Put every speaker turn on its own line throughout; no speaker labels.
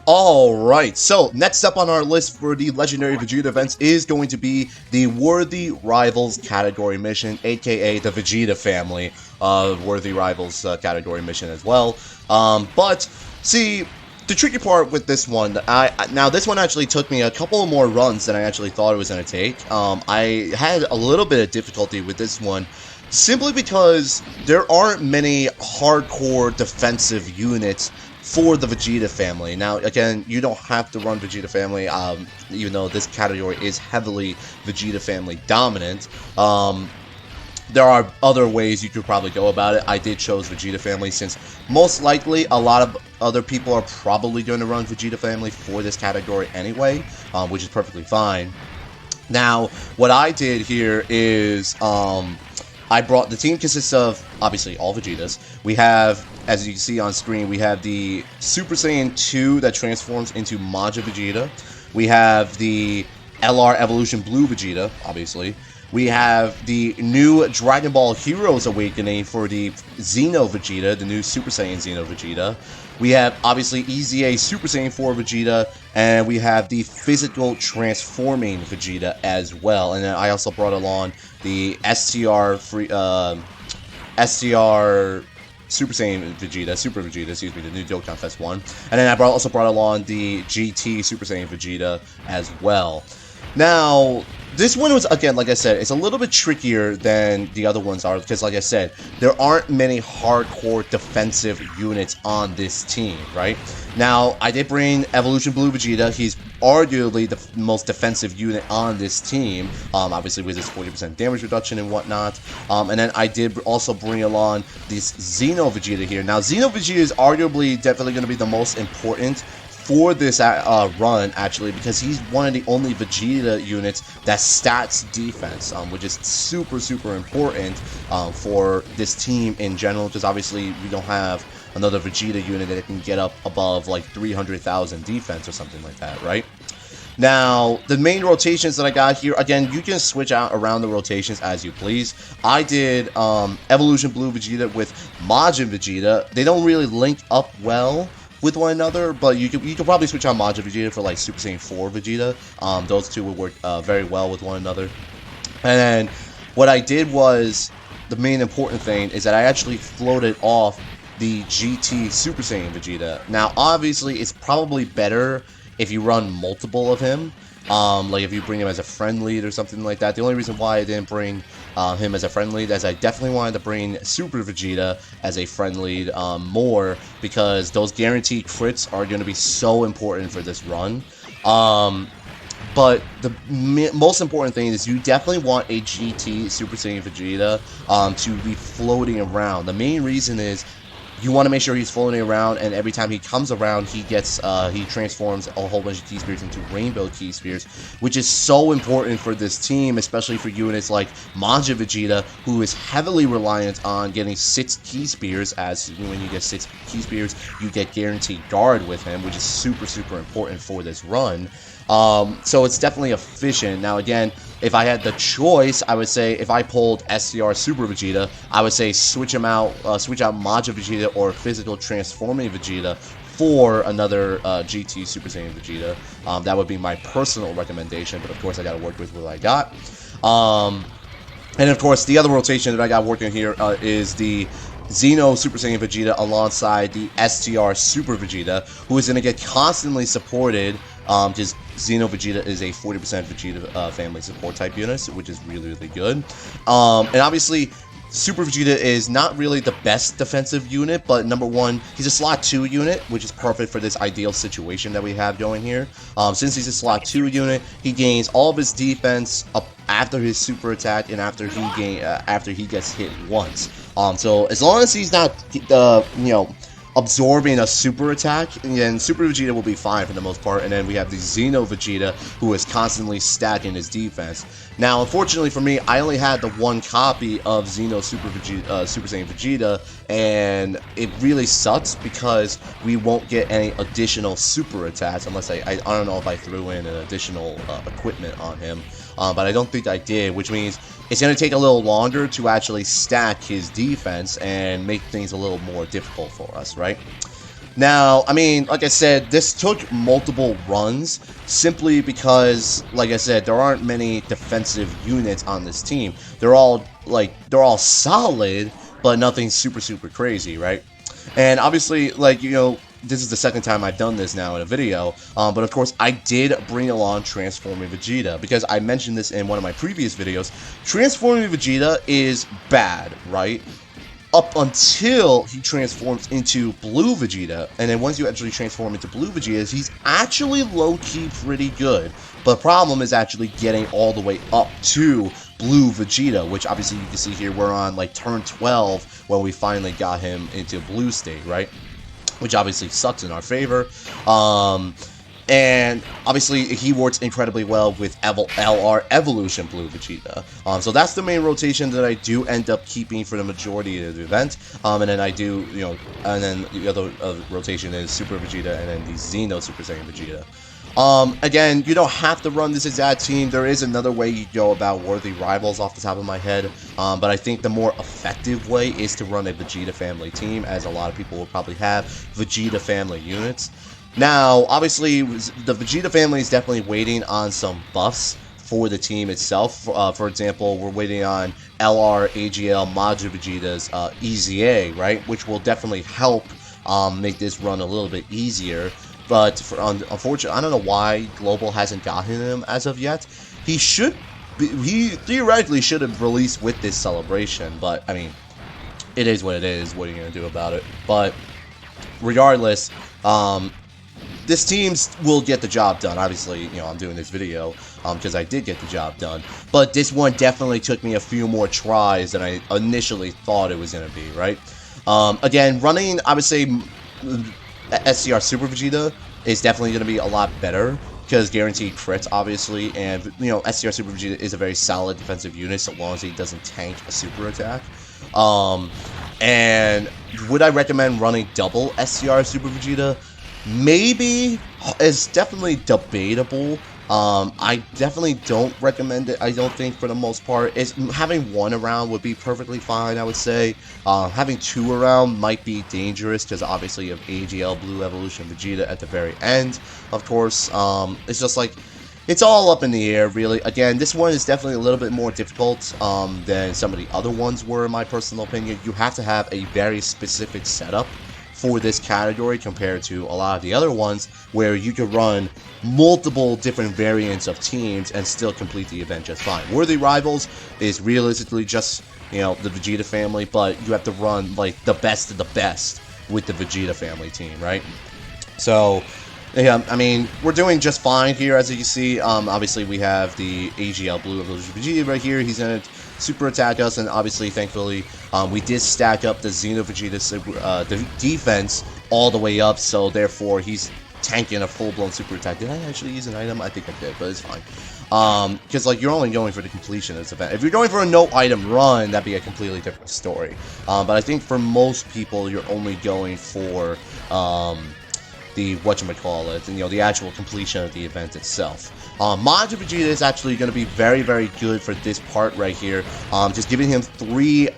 Alright, so next up on our list for the Legendary Vegeta events is going to be the Worthy Rivals category mission, aka the Vegeta family Worthy Rivals category mission as well. But, see, the tricky part with this one, now this one actually took me a couple more runs than I actually thought it was going to take. I had a little bit of difficulty with this one, simply because there aren't many hardcore defensive units for the Vegeta family. Now, again, you don't have to run Vegeta family, even though this category is heavily Vegeta family dominant. There are other ways you could probably go about it. I did choose Vegeta family since most likely a lot of other people are probably going to run Vegeta family for this category anyway, which is perfectly fine. Now, what I did here is I brought, the team consists of, obviously, all Vegetas. We have, as you can see on screen, we have the Super Saiyan 2 that transforms into Majin Vegeta. We have the LR Evolution Blue Vegeta, obviously. We have the new Dragon Ball Heroes Awakening for the Xeno Vegeta, the new Super Saiyan Xeno Vegeta. We have, obviously, EZA Super Saiyan 4 Vegeta, and we have the Physical Transforming Vegeta as well. And then I also brought along the STR Super Saiyan Vegeta, Super Vegeta, excuse me, the new Dokkan Fest 1. And then I also brought along the GT Super Saiyan Vegeta as well. Now, this one was, again, like I said, it's a little bit trickier than the other ones are, because, like I said, there aren't many hardcore defensive units on this team, right? Now, I did bring Evolution Blue Vegeta. He's arguably the most defensive unit on this team, obviously with his 40% damage reduction and whatnot. And then I did also bring along this Xeno Vegeta here. Now, Xeno Vegeta is arguably definitely going to be the most important for this run, actually, because he's one of the only Vegeta units that stats defense, which is super, super important for this team in general, because obviously we don't have another Vegeta unit that can get up above like 300,000 defense or something like that, right? Now, the main rotations that I got here, again, you can switch out around the rotations as you please. I did Evolution Blue Vegeta with Majin Vegeta. They don't really link up well with one another, but you could probably switch out Majin Vegeta for like Super Saiyan 4 Vegeta. Those two would work very well with one another. And then what I did was, the main important thing is that I actually floated off the GT Super Saiyan Vegeta. Now, obviously, it's probably better if you run multiple of him. Like if you bring him as a friend lead or something like that. The only reason why I didn't bring him as a friend lead is I definitely wanted to bring Super Vegeta as a friend lead more, because those guaranteed crits are going to be so important for this run. But the most important thing is you definitely want a GT Super Saiyan Vegeta to be floating around. The main reason is you want to make sure he's floating around, and every time he comes around, he transforms a whole bunch of Ki Spheres into Rainbow Ki Spheres, which is so important for this team, especially for units like Majin Vegeta, who is heavily reliant on getting 6 Ki Spheres, as when you get 6 Ki Spheres, you get guaranteed guard with him, which is super, super important for this run. So it's definitely efficient. Now, again, if I had the choice, I would say if I pulled SCR Super Vegeta, I would say switch out Majin Vegeta or Physical Transforming Vegeta for another GT Super Saiyan Vegeta. That would be my personal recommendation, but of course I got to work with what I got. And of course, the other rotation that I got working here is the Xeno Super Saiyan Vegeta alongside the STR Super Vegeta, who is going to get constantly supported. Just Xeno Vegeta is a 40% Vegeta family support type unit, which is really, really good. And obviously, Super Vegeta is not really the best defensive unit, but number one, he's a slot 2 unit, which is perfect for this ideal situation that we have going here. Since he's a slot 2 unit, he gains all of his defense up after his super attack and after he gets hit once. So as long as he's not absorbing a super attack, and then Super Vegeta will be fine for the most part. And then we have the Xeno Vegeta, who is constantly stacking his defense. Now, unfortunately for me, I only had the one copy of Xeno Super Saiyan Vegeta, and it really sucks because we won't get any additional super attacks unless I don't know if I threw in an additional equipment on him. But I don't think I did, which means it's going to take a little longer to actually stack his defense and make things a little more difficult for us, right? Now, I mean, like I said, this took multiple runs simply because, like I said, there aren't many defensive units on this team. They're all solid, but nothing super crazy, right? And obviously, like, you know, this is the second time I've done this now in a video, but of course I did bring along Transforming Vegeta, because I mentioned this in one of my previous videos. Transforming Vegeta is bad, right? Up until he transforms into Blue Vegeta, and then once you actually transform into Blue Vegeta, he's actually low-key pretty good. But the problem is actually getting all the way up to Blue Vegeta, which obviously you can see here we're on like turn 12 when we finally got him into Blue state, right? Which obviously sucks in our favor. And obviously he works incredibly well with LR Evolution Blue Vegeta. So that's the main rotation that I do end up keeping for the majority of the event. And then I do, you know, and then the other rotation is Super Vegeta and then the Xeno Super Saiyan Vegeta. Again, you don't have to run this exact team. There is another way you go about worthy rivals off the top of my head. But I think the more effective way is to run a Vegeta family team, as a lot of people will probably have Vegeta family units. Now, obviously, the Vegeta family is definitely waiting on some buffs for the team itself. For example, we're waiting on LR, AGL, Majin Vegeta's EZA, right? Which will definitely help make this run a little bit easier. But unfortunately, I don't know why Global hasn't gotten him as of yet. He theoretically should have released with this celebration, but I mean, it is what it is. What are you gonna do about it? But regardless, this team will get the job done. Obviously, you know, I'm doing this video because I did get the job done. But this one definitely took me a few more tries than I initially thought it was going to be, right? Again, running, I would say, SCR Super Vegeta is definitely going to be a lot better because guaranteed crits, obviously. And, you know, SCR Super Vegeta is a very solid defensive unit so long as he doesn't tank a super attack. And would I recommend running double SCR Super Vegeta? Maybe. It's definitely debatable. I definitely don't recommend it, I don't think, for the most part. Having one around would be perfectly fine, I would say. Having two around might be dangerous, because obviously you have AGL Blue Evolution Vegeta at the very end, of course. It's just like, it's all up in the air, really. Again, this one is definitely a little bit more difficult than some of the other ones were, in my personal opinion. You have to have a very specific setup for this category compared to a lot of the other ones where you could run multiple different variants of teams and still complete the event just fine. Worthy Rivals is realistically just, you know, the Vegeta family, but you have to run like the best of the best with the Vegeta family team, right? So, yeah, I mean, we're doing just fine here, as you can see. Obviously, we have the AGL Blue Evolution Vegeta right here. He's going to super attack us, and obviously, thankfully, we did stack up the Xeno Vegeta the defense all the way up, so therefore, he's tanking a full-blown super attack. Did I actually use an item? I think I did, but it's fine. Because, like, you're only going for the completion of this event. If you're going for a no-item run, that'd be a completely different story. But I think for most people, you're only going for the whatchamacallit, and, you know, the actual completion of the event itself. Majin Vegeta is actually going to be very, very good for this part right here. Just giving him 3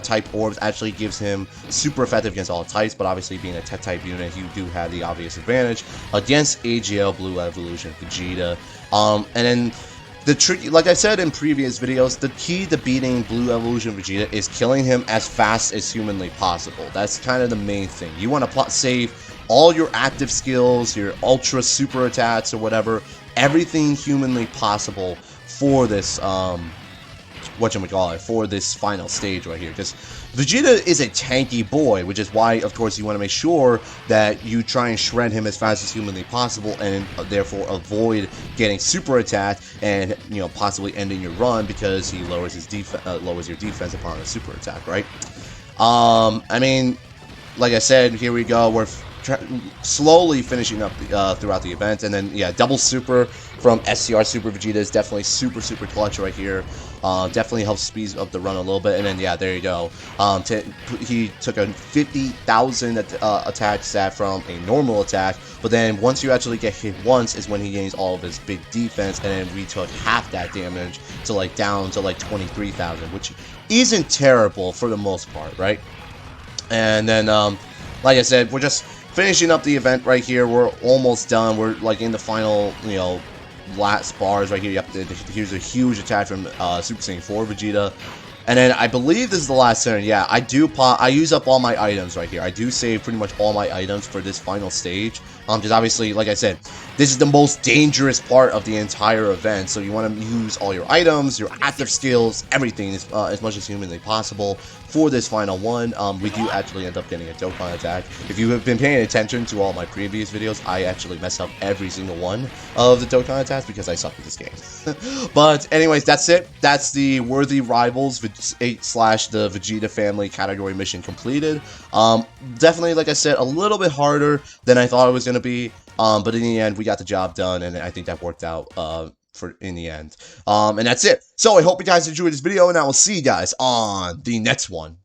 type orbs actually gives him super effective against all types, but obviously being a tech type unit, you do have the obvious advantage against AGL Blue Evolution Vegeta. And then the trick, like I said in previous videos, the key to beating Blue Evolution Vegeta is killing him as fast as humanly possible. That's kind of the main thing. You want to save all your active skills, your ultra super attacks or whatever, everything humanly possible for this, for this final stage right here. Because Vegeta is a tanky boy, which is why, of course, you want to make sure that you try and shred him as fast as humanly possible, and therefore avoid getting super attacked and, you know, possibly ending your run because he lowers his lowers your defense upon a super attack, right? I mean, like I said, here we go. We're slowly finishing up throughout the event, and then yeah, double super from SCR Super Vegeta is definitely super clutch right here. Definitely helps speed up the run a little bit, and then yeah, there you go. He took a 50,000 attack stat from a normal attack, but then once you actually get hit once is when he gains all of his big defense, and then we took half that damage to like down to like 23,000, which isn't terrible for the most part, right? And then like I said, we're just finishing up the event right here. We're almost done. We're like in the final, you know, last bars right here. Yep, here's a huge attack from Super Saiyan 4 Vegeta. And then I believe this is the last turn. Yeah, I use up all my items right here. I do save pretty much all my items for this final stage. Because obviously, like I said, this is the most dangerous part of the entire event. So you want to use all your items, your active skills, everything as much as humanly possible for this final one. We do actually end up getting a Dokkan attack. If you have been paying attention to all my previous videos, I actually mess up every single one of the Dokkan attacks because I suck at this game. But anyways, that's it. That's the Worthy Rivals 8/the Vegeta family category mission completed. Definitely, like I said, a little bit harder than I thought it was going to be. But in the end, we got the job done, and I think that worked out in the end. And that's it. So I hope you guys enjoyed this video, and I will see you guys on the next one.